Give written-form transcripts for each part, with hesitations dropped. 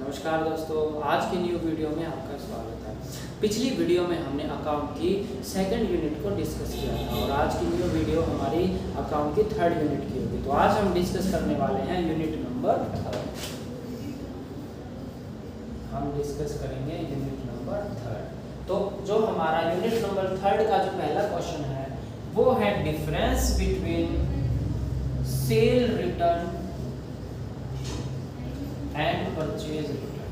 नमस्कार दोस्तों, आज की न्यू वीडियो में आपका स्वागत है। पिछली वीडियो में हमने अकाउंट की सेकंड यूनिट को डिस्कस किया था और आज की न्यू वीडियो हमारी अकाउंट की थर्ड यूनिट की होगी। तो आज हम डिस्कस करने वाले हैं यूनिट नंबर थर्ड। हम डिस्कस करेंगे यूनिट नंबर थर्ड। तो जो हमारा यूनिट नंबर थर्ड का जो पहला क्वेश्चन है वो है difference between cell return and purchase return.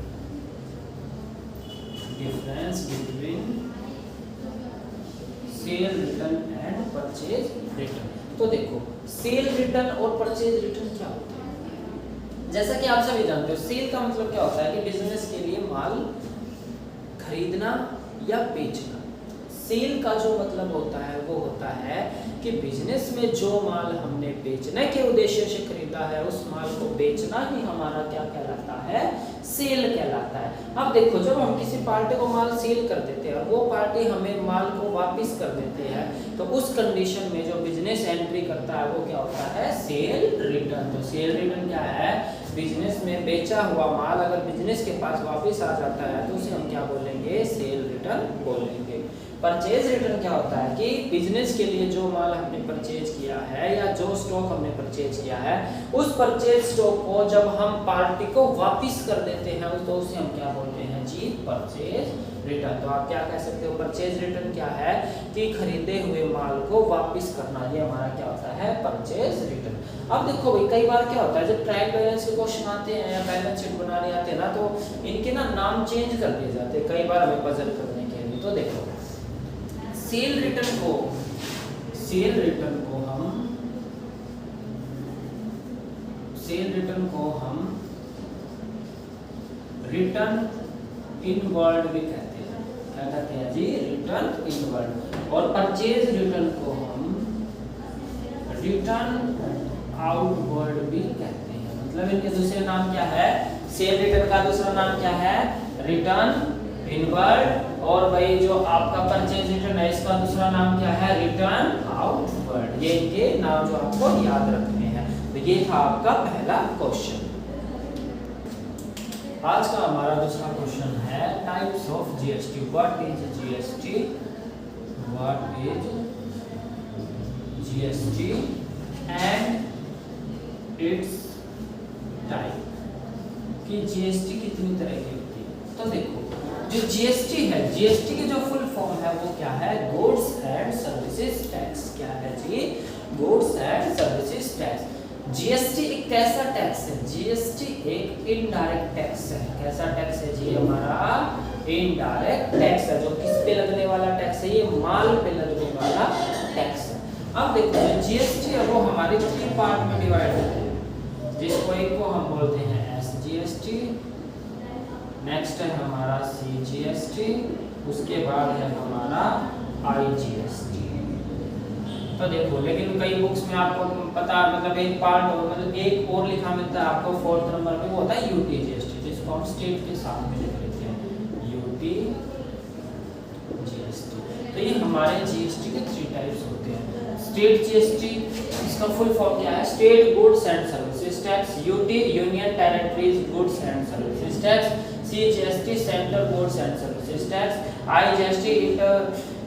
Difference between sale return and purchase return. तो देखो सेल रिटर्न और परचेज रिटर्न क्या होता है। जैसा कि आप सभी जानते हो, सेल का मतलब क्या होता है कि बिजनेस के लिए माल खरीदना या बेचना। सेल का जो मतलब होता है वो होता है कि बिजनेस में जो माल हमने बेचने के उद्देश्य से खरीदा है उस माल को बेचना ही हमारा क्या कहलाता है, सेल कहलाता है। अब देखो, जब हम किसी पार्टी को माल सेल कर देते हैं और वो पार्टी हमें माल को वापस कर देते हैं तो उस कंडीशन में जो बिजनेस एंट्री करता है वो क्या होता है, सेल रिटर्न। तो सेल रिटर्न क्या है, बिजनेस में बेचा हुआ माल अगर बिजनेस के पास वापस आ जाता है तो उसे हम क्या बोलेंगे, सेल रिटर्न बोलेंगे। परचेज रिटर्न क्या होता है कि बिजनेस के लिए जो माल हमने परचेज किया है या जो स्टॉक हमने परचेज किया है उस परचेज स्टॉक को जब हम पार्टी को वापस कर देते हैं तो उसे हम क्या बोलते हैं जी, परचेज रिटर्न। तो आप क्या कह सकते हो, परचेज रिटर्न क्या है कि खरीदे हुए माल को वापस करना, ये हमारा क्या होता है, परचेज रिटर्न। अब देखो भाई, कई बार क्या होता है जब ट्रायल बैलेंस के क्वेश्चन आते हैं या बैलेंस शीट बनाने आते हैं ना तो इनके ना नाम चेंज कर दिए जाते हैं कई बार हमें पजल करने के लिए। तो देखो सेल रिटर्न को हम रिटर्न इनवर्ड भी कहते हैं। क्या कहते हैं जी, रिटर्न इनवर्ड। और परचेज रिटर्न को हम रिटर्न आउटवर्ड भी कहते हैं। मतलब इनके दूसरे नाम क्या है, सेल रिटर्न का दूसरा नाम क्या है, रिटर्न इनवर्ड। और भाई जो आपका परचेज रिटर्न है इसका दूसरा नाम क्या है, रिटर्न आउटवर्ड। ये इनके नाम जो आपको याद रखने हैं। तो ये था आपका पहला क्वेश्चन। आज का हमारा दूसरा क्वेश्चन है types of GST. What is GST, what is GST and it's type, कि जीएसटी कितनी तरह की होती है। तो देखो जो जीएसटी है, जीएसटी की जो फुल फॉर्म है वो क्या है, गुड्स एंड सर्विसेज टैक्स। क्या है जी, goods and services tax. GST एक कैसा टैक्स है, जीएसटी एक इनडायरेक्ट टैक्स है। कैसा टैक्स है जी, हमारा इनडायरेक्ट टैक्स है। जो किस पे लगने वाला टैक्स है, ये माल पे लगने वाला टैक्स है। अब देखो जो जीएसटी है वो हमारे 3 पार्ट में डिवाइड होते हैं, जिसको एक को हम बोलते हैं एसजीएसटी, नेक्स्ट है हमारा सीजीएसटी, उसके बाद है हमारा आईजीएसटी। तो देखो लेकिन कई बुक्स में आपको पता मतलब एक पार्ट मतलब एक और लिखा मिलता है आपको 4th नंबर पे, वो होता है यूटीजीएसटी, जिसको हम स्टेट के साथ में लिख लेते हैं, यूटीजीएसटी। तो ये हमारे जीएसटी के 3 टाइप्स होते हैं। स्टेट जीएसटी, इसका फुल फॉर्म क्या है, state goods and services tax. UT union territories goods and services tax. CGST central goods and services tax. IGST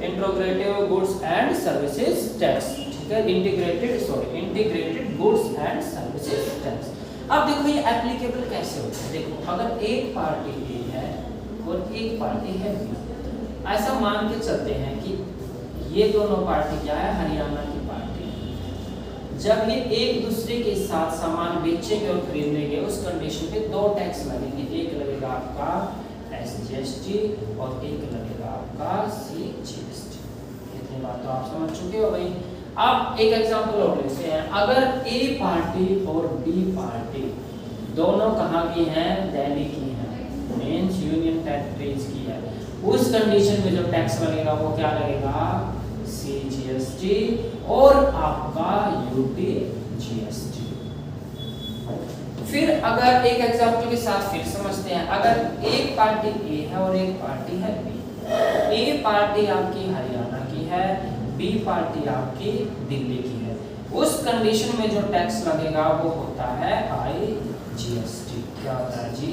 integrated goods and services tax. ठीक है, integrated goods and services tax. अब देखो ये applicable कैसे होता है। देखो अगर एक पार्टी ए है और एक पार्टी है बी, ऐसा मान के चलते हैं कि ये दोनों पार्टी क्या है, हरियाणा की पार्टी। जब ये एक दूसरे के साथ सामान बेचेंगे और खरीदेंगे उस कंडीशन पे 2 टैक्स लगेंगे। एक लगेगा आपका एसजीएसटी और एक लगेगा आपका सीजीएसटी। इतनी बात तो आप समझ चुके हो भाई। अब एक एग्जांपल और लेते हैं। अगर ए पार्टी और बी पार्टी दोनों कहाँ की हैं, दिल्ली की हैं, मींस यूनियन टेरिटरीज की है, उस कंडीशन में जो टैक्स लगेगा वो क्या लगेगा, सीजीएसटी और आपका यूटीजीएसटी। फिर अगर एक एग्जांपल के साथ फिर समझते हैं, अगर एक पार्टी ए है और एक पार्टी है बी, ए पार्टी आपकी हरियाणा की है, बी पार्टी आपकी दिल्ली की है, उस कंडीशन में जो टैक्स लगेगा वो होता है आईजीएसटी। क्या होता है जी,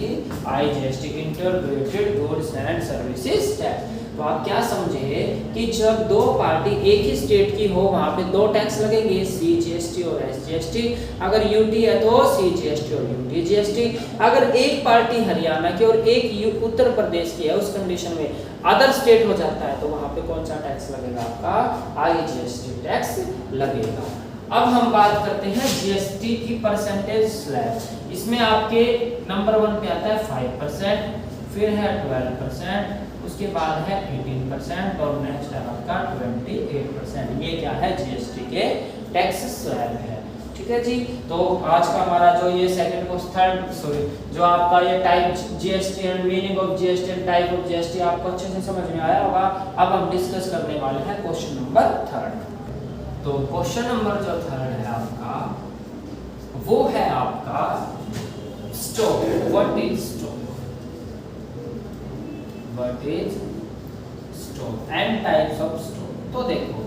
IGST, integrated goods and services tax. तो आप क्या समझे कि जब दो पार्टी एक ही स्टेट की हो वहां पे दो टैक्स लगेंगे, CGST और SGST। अगर यूटी है तो CGST और UTGST। अगर एक पार्टी हरियाणा की और एक उत्तर प्रदेश की है, उस कंडीशन में अदर स्टेट हो जाता है तो वहां पे कौन सा टैक्स लगेगा, आपका IGST टैक्स लगेगा। अब हम बात करते हैं GST की परसेंटेज स्लैब। इसमें आपके नंबर 1 पे आता है 5%, फिर है 12%, उसके बाद है 18% और नेक्स्ट है आपका 28%। ये क्या है, GST के टैक्स स्लैब है। ठीक है जी। तो आज का हमारा जो ये जो आपका ये type GST and meaning of GST and type of GST आपको अच्छे से समझ में आया होगा। अब हम डिस्कस करने वाले हैं क्वेश्चन नंबर 3। तो क्वेश्चन नंबर जो 3 है आपका, वो है आपका stock. What is stock? What is stock and types of stock? तो देखो,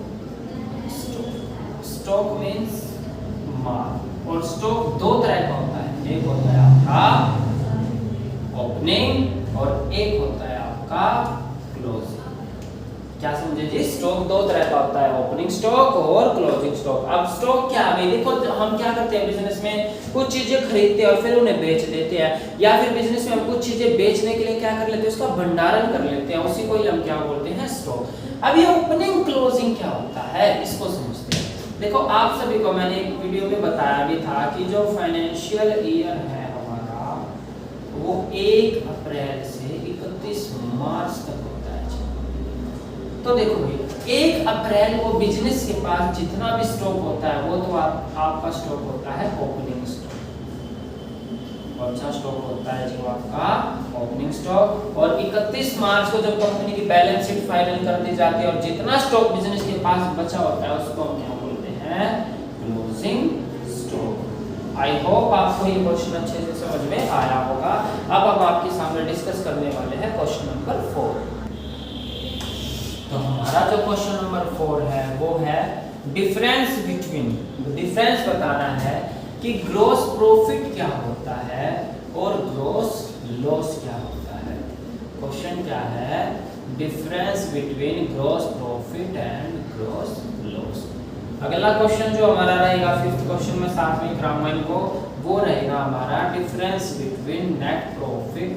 स्टॉक मीन्स माल, और स्टॉक दो तरह का होता है। एक होता है आपका ओपनिंग और एक होता है आपका क्लोजिंग। क्या समझे जी? स्टॉक दो तरह का होता है, ओपनिंग स्टॉक और क्लोजिंग स्टॉक। अब स्टॉक क्या है? देखो हम क्या करते हैं बिजनेस में, कुछ चीजें खरीदते हैं और फिर उन्हें बेच देते हैं, या फिर बिजनेस में हम कुछ चीजें बेचने के लिए क्या कर लेते हैं, उसका भंडारण कर लेते हैं, उसी को ही हम क्या बोलते हैं, स्टॉक। अब ये ओपनिंग क्लोजिंग क्या होता है, इसको समझते हैं। देखो आप सभी को मैंने एक वीडियो में बताया भी था कि जो फाइनेंशियल ईयर है हमारा, वो 1 अप्रैल से 31 मार्च तक होता है। तो देखो भाई, 1 अप्रैल को बिजनेस के पास जितना भी स्टॉक होता है वो तो आपका स्टॉक होता है ओपनिंग स्टॉक। कौन सा स्टॉक होता है जो आपका ओपनिंग स्टॉक। और 31 मार्च को जब कंपनी की बैलेंस शीट फाइनल कर दी जाती है और जितना स्टॉक बिजनेस के पास बचा होता है उसको हम क्या बोलते हैं, क्लोजिंग स्टॉक। आई होप आपको ये क्वेश्चन अच्छे से समझ में आया होगा। अब हम आपके सामने डिस्कस करने वाले हैं क्वेश्चन नंबर 4। तो हमारा जो क्वेश्चन नंबर 4 है वो है डिफरेंस बिटवीन, डिफरेंस बताना है कि ग्रॉस प्रॉफिट क्या होता है और ग्रॉस लॉस क्या होता है। क्वेश्चन क्या है, difference between gross profit and gross loss. अगला क्वेश्चन जो हमारा रहेगा 5th क्वेश्चन में साथ में कराऊंगा इनको, वो रहेगा हमारा difference between net profit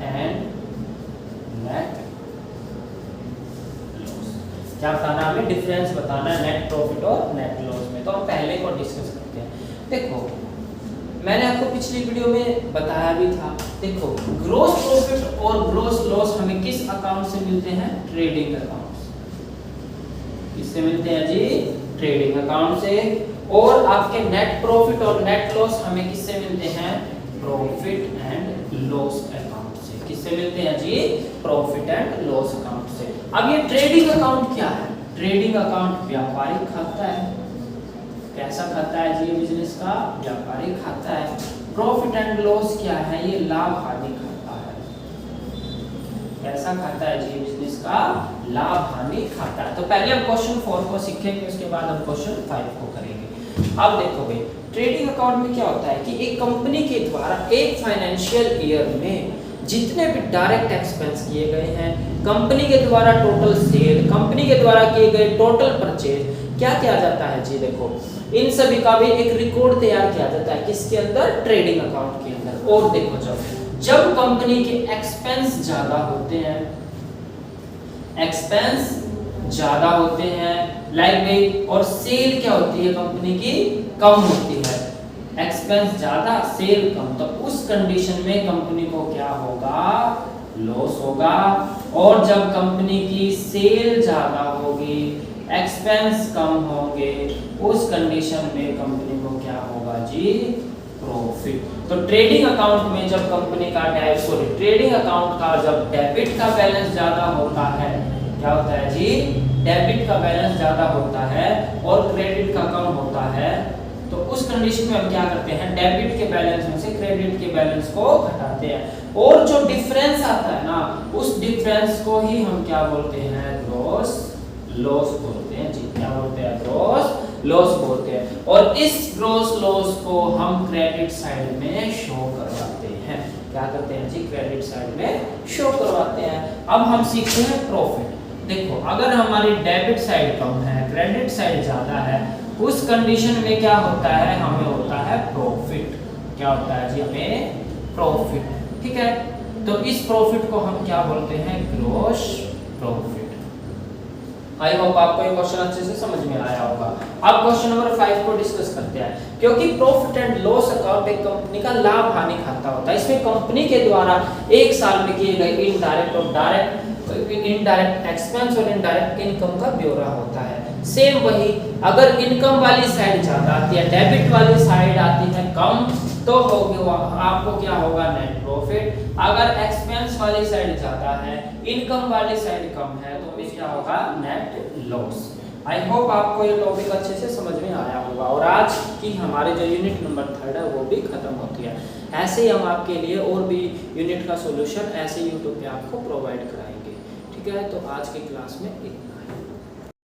and net. क्या बताना है हमें, डिफरेंस बताना है नेट प्रॉफिट और नेट लॉस में। तो हम पहले को डिस्कस करते हैं। देखो मैंने आपको पिछली वीडियो में बताया भी था, देखो ग्रॉस प्रॉफिट और ग्रॉस लॉस हमें किस अकाउंट से मिलते हैं, ट्रेडिंग अकाउंट से। किससे मिलते हैं जी, ट्रेडिंग अकाउंट से। और आपके नेट प्रॉफिट और नेट लॉस हमें किससे मिलते हैं, प्रॉफिट एंड लॉस अकाउंट से। किससे मिलते हैं जी, प्रॉफिट एंड लॉस अकाउंट से। अब ये ट्रेडिंग अकाउंट क्या है, ट्रेडिंग अकाउंट व्यापारिक खाता है। कैसा खाता है जी, बिजनेस का व्यापारिक खाता है। प्रॉफिट एंड लॉस क्या है, ये लाभ हानि खाता है। कैसा खाता है जी, बिजनेस का लाभ हानि खाता है। तो पहले हम क्वेश्चन 4 को सीखेंगे, उसके बाद हम क्वेश्चन 5 को करेंगे। अब देखो भाई, ट्रेडिंग अकाउंट में क्या होता है कि एक कंपनी के द्वारा एक फाइनेंशियल ईयर में जितने भी डायरेक्ट एक्सपेंस किए गए हैं, कंपनी के द्वारा टोटल सेल, कंपनी के द्वारा किए गए टोटल परचेज, क्या किया जाता है जी, देखो इन सभी का भी एक रिकॉर्ड तैयार किया जाता है। किसके अंदर, ट्रेडिंग अकाउंट के अंदर। और देखो जब कंपनी के एक्सपेंस ज्यादा होते हैं, एक्सपेंस ज्यादा होते हैं लाइक भाई, और सेल क्या होती है कंपनी की, कम होती है। एक्सपेंस ज्यादा सेल कम, तो उस कंडीशन में कंपनी को क्या होगा, लॉस होगा। और जब कंपनी की सेल ज्यादा होगी, एक्सपेंस कम होंगे, उस कंडीशन में कंपनी को क्या होगा जी, प्रॉफिट। तो ट्रेडिंग अकाउंट में जब कंपनी का ट्रेडिंग अकाउंट का जब डेबिट का बैलेंस ज्यादा होता है, क्या होता है जी, डेबिट का बैलेंस ज्यादा होता है और क्रेडिट का कम होता है, तो उस कंडीशन में हम क्या करते हैं, डेबिट के बैलेंस में से क्रेडिट के बैलेंस को घटाते हैं। और जो डिफरेंस आता है ना, उस डिफरेंस को ही हम क्या बोलते हैं, ग्रॉस लॉस बोलते हैं जी। क्या बोलते हैं, ग्रॉस लॉस बोलते हैं। और इस ग्रॉस लॉस को हम क्रेडिट साइड में शो करवाते हैं। क्या करते हैं जी? क्रेडिट साइड में शो करवाते हैं। अब हम सीखते हैं प्रॉफिट। देखो अगर हमारी डेबिट साइड कम है, क्रेडिट साइड ज्यादा है, उस कंडीशन में क्या होता है? हमें होता है प्रॉफिट। क्या होता है जी? हमें प्रॉफिट। ठीक है, तो इस प्रॉफिट को हम क्या बोलते हैं? Gross profit. आई होप आपको ये क्वेश्चन अच्छे से समझ में आया होगा। अब क्वेश्चन नंबर 5 को डिस्कस करते हैं। क्योंकि प्रॉफिट एंड लॉस अकाउंट एक कंपनी का लाभ हानि खाता होता है। इसमें कंपनी के द्वारा एक साल में किए गए इनडायरेक्ट और डायरेक्ट इनडायरेक्ट एक्सपेंस और इनडायरेक्ट इनकम का ब्यौरा होता है। सेम वही, अगर इनकम वाली साइड ज्यादा आती है, डेबिट वाली साइड आती है कम, तो होगा आपको क्या होगा? Net profit. अगर एक्सपेंस वाली साइड ज्यादा है, इनकम वाली साइड कम है, तो फिर क्या होगा? Net loss. आई होप आपको ये टॉपिक अच्छे से समझ में आया होगा। और आज की हमारे जो यूनिट नंबर 3 है वो भी खत्म होती है। ऐसे ही हम आपके लिए और भी यूनिट का सॉल्यूशन ऐसे यूट्यूब पे आपको प्रोवाइड कराएंगे। ठीक है, तो आज की क्लास में इतना है।